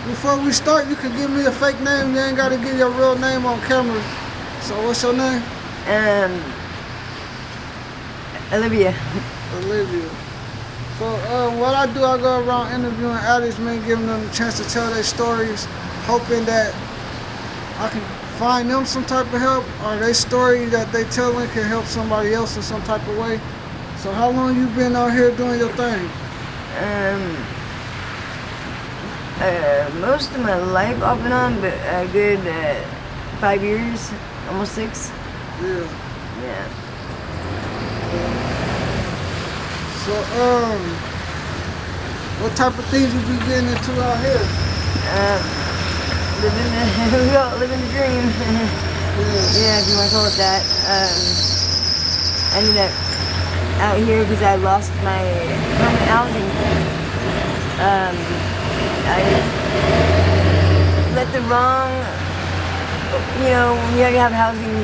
Before we start, you can give me a fake name. You ain't got to give your real name on camera. So what's your name? Um, Olivia. Olivia. So what I do, I go around interviewing addicts, man, giving them a chance to tell their stories, hoping that I can find them some type of help, or their story that they telling can help somebody else in some type of way. So how long you been out here doing your thing? Most of my life off and on, but a good 5 years, almost 6. Yeah. Yeah. So what type of things you be getting into out here? Living the dream. Yeah, if you want to call it that. I ended up out here because I lost my permanent housing. I let the wrong, when you have housing,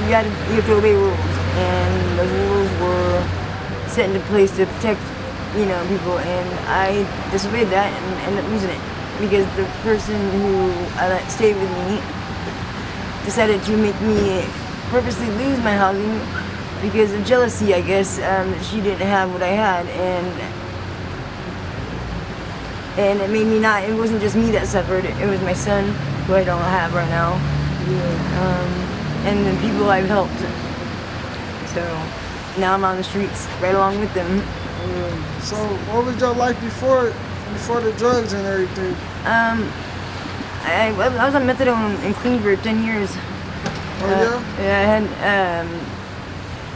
you have to obey rules, and those rules were set into place to protect, people, and I disobeyed that and ended up losing it because the person who stayed with me decided to make me purposely lose my housing because of jealousy, I guess. She didn't have what I had, and it made me not. It wasn't just me that suffered. It was my son, who I don't have right now, and the people I've helped. So now I'm on the streets right along with them. So what was your life before the drugs and everything? I was on methadone and clean for 10 years. Oh yeah?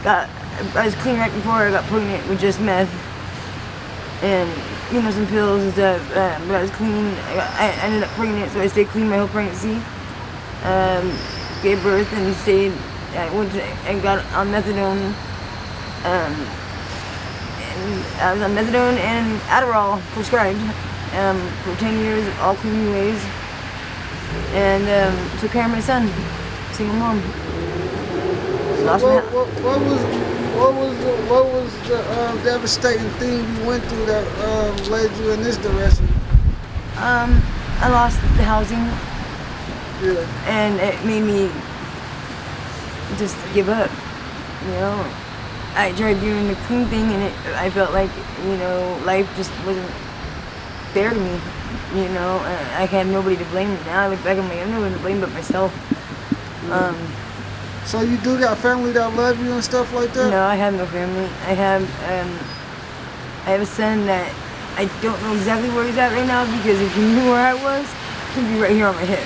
Yeah, I was clean right before I got pregnant with just meth and some pills and stuff. But I was clean. I ended up pregnant, so I stayed clean my whole pregnancy. Gave birth and stayed. I got on methadone. And I was on methadone and Adderall prescribed for 10 years, all clean ways, and took care of my son, single mom. What was the devastating thing you went through that led you in this direction? I lost the housing, and it made me just give up. I tried doing the clean thing, and I felt like life just wasn't fair to me. I had nobody to blame. Now I look back, I'm like, I have nobody to blame but myself. So you do got family that love you and stuff like that? No, I have no family. I have a son that I don't know exactly where he's at right now, because if he knew where I was, he'd be right here on my hip.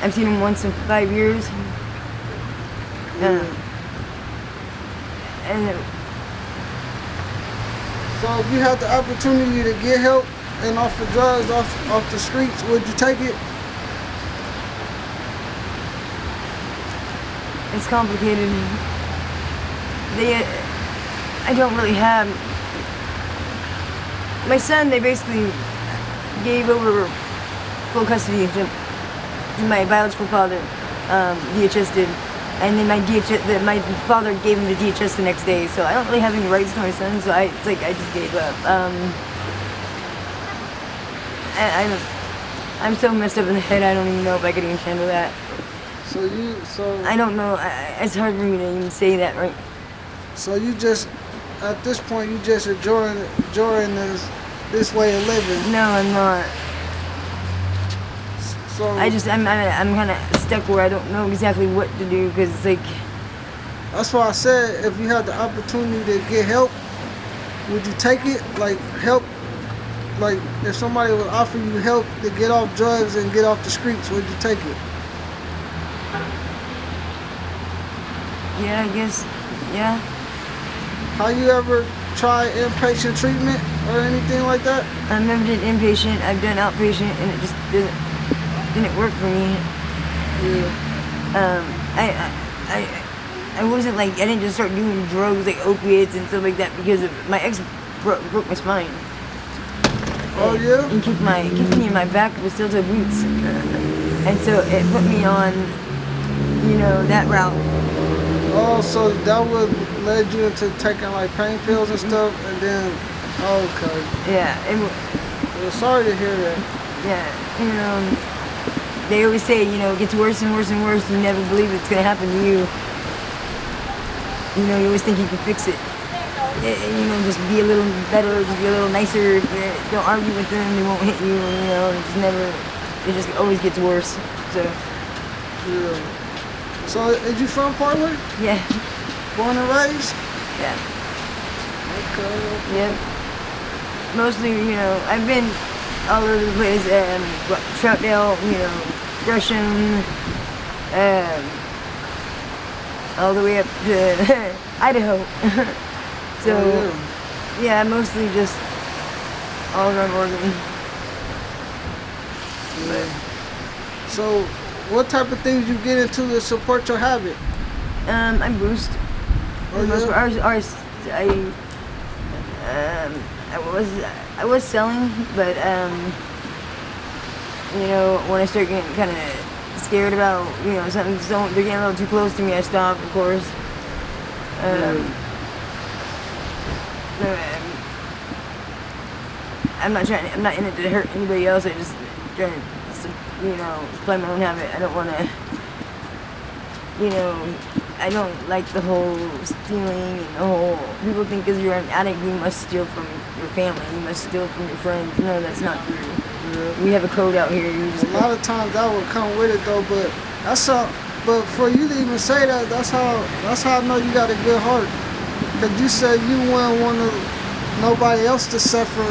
I've seen him once in 5 years. So if you had the opportunity to get help and off the drugs, off the streets, would you take it? It's complicated. I don't really have. My son, they basically gave over full custody to my biological father, DHS did. And then my father gave him the DHS the next day, so I don't really have any rights to my son. So I just gave up. I'm so messed up in the head. I don't even know if I could even handle that. I don't know. It's hard for me to even say that, right? So you just, at this point, you just enjoying this way of living? No, I'm not. So I'm kind of stuck where I don't know exactly what to do, because it's like. That's why I said, if you had the opportunity to get help, would you take it? Like help, like if somebody would offer you help to get off drugs and get off the streets, would you take it? Yeah, I guess. Yeah. Have you ever tried inpatient treatment or anything like that? I've never did inpatient. I've done outpatient, and it just didn't work for me. Yeah. I wasn't like, I didn't just start doing drugs like opiates and stuff like that because of my ex broke my spine. Oh yeah. And kicked me in my back with steel-toe boots, and so it put me on, that route. Oh, so that would led you into taking like pain pills and stuff, and then, okay. Yeah. Well, sorry to hear that. Yeah, they always say, it gets worse and worse and worse. You never believe it's gonna happen to you. You always think you can fix it. Just be a little better, just be a little nicer. Don't argue with them, they won't hit you. It just always gets worse. So. Yeah. So, is you from Portland? Yeah. Born and raised? Yeah. Okay. Yep. Mostly, I've been all over the place. Troutdale, Gresham, all the way up to Idaho. So, yeah, mostly just all around Oregon. Yeah. So, what type of things you get into to support your habit? I boost. Oh, yeah? I was selling, but when I start getting kind of scared about something, they're getting a little too close to me, I stop, of course. I'm not in it to hurt anybody else. I just trying to play my own habit. I don't want to, I don't like the whole stealing and the whole, people think because you're an addict you must steal from your family, you must steal from your friends. No, that's not true. Yeah. We have a code out here. A lot of times that would come with it though, but but for you to even say that, that's how I know you got a good heart. Cause you said you wouldn't want nobody else to suffer,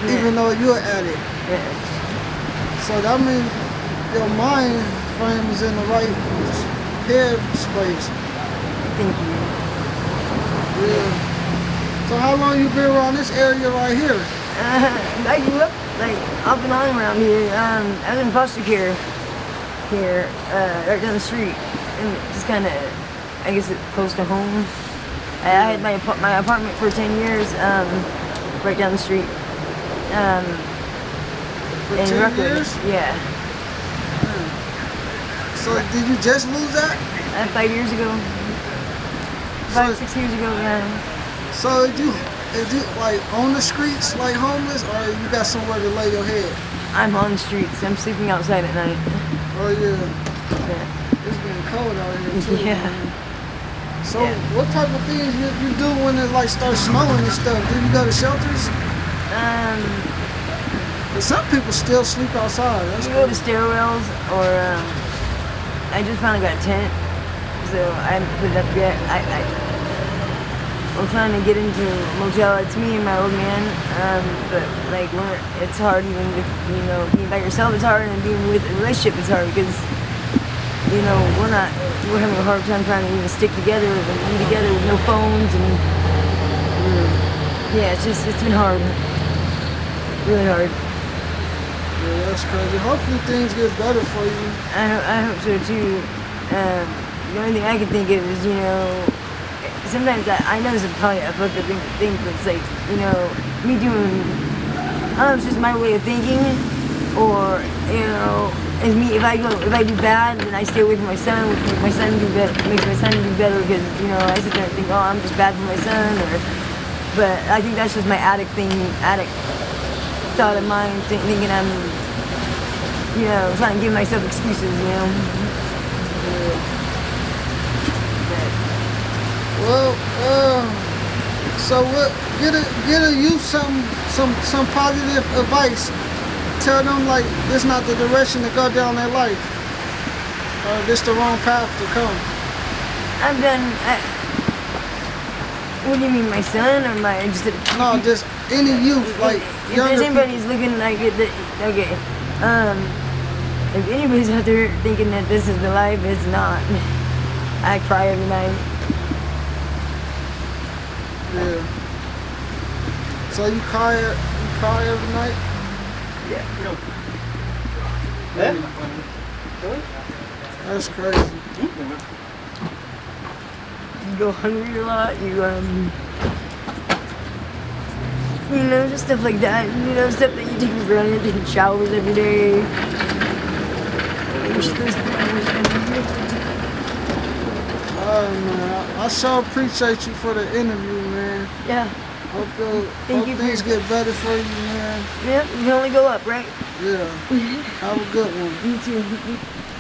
even though you're an addict. Yeah. So that means your mind frame is in the right head space. Thank you. Yeah. So how long you been around this area right here? I grew up off and on around here. I was in foster care here, right down the street, and just kind of, I guess, close to home. I had my apartment for 10 years, right down the street. For in 10 Rockland. years? Yeah. So did you just lose that? 5 years ago. 6 years ago, yeah. So is you like on the streets like homeless, or you got somewhere to lay your head? I'm on the streets. I'm sleeping outside at night. Oh yeah. Yeah. It's getting cold out here too. Yeah. Man. So what type of things you do when it starts snowing and stuff? Do you go to shelters? 'Cause some people still sleep outside. That's You go to stairwells, or I just finally got a tent, so I haven't put it up yet. We're trying to get into a motel. It's me and my old man, but it's hard even with being by yourself. It's hard, and being with a relationship is hard because we're having a hard time trying to even stick together and be together with no phones and it's been hard, really hard. Yeah, that's crazy. Hopefully things get better for you. I hope so too. The only thing I can think of is sometimes I know this is probably a fucked up thing to think, but it's like me doing, I don't know, it's just my way of thinking, or as me, if I do bad, then I stay away from my son, which makes my son do better because I sit there and think, oh, I'm just bad for my son, but I think that's just my addict thought of mine, thinking I'm trying to give myself excuses, Yeah. Well, so what? Get a youth some positive advice. Tell them this not the direction to go down their life, or this the wrong path to come. I'm done. What do you mean, my son or my No, just any youth if there's anybody's looking like it, okay. If anybody's out there thinking that this is the life, it's not. I cry every night. Yeah. So you cry every night? Yeah. That's crazy. You go hungry a lot. Just stuff like that. Stuff that you take for granted. Taking showers every day. Alright, man. I sure appreciate you for the interview, man. Yeah. Hope Thank you things get better for you, man. Yeah, you can only go up, right? Yeah. Have a good one. You too.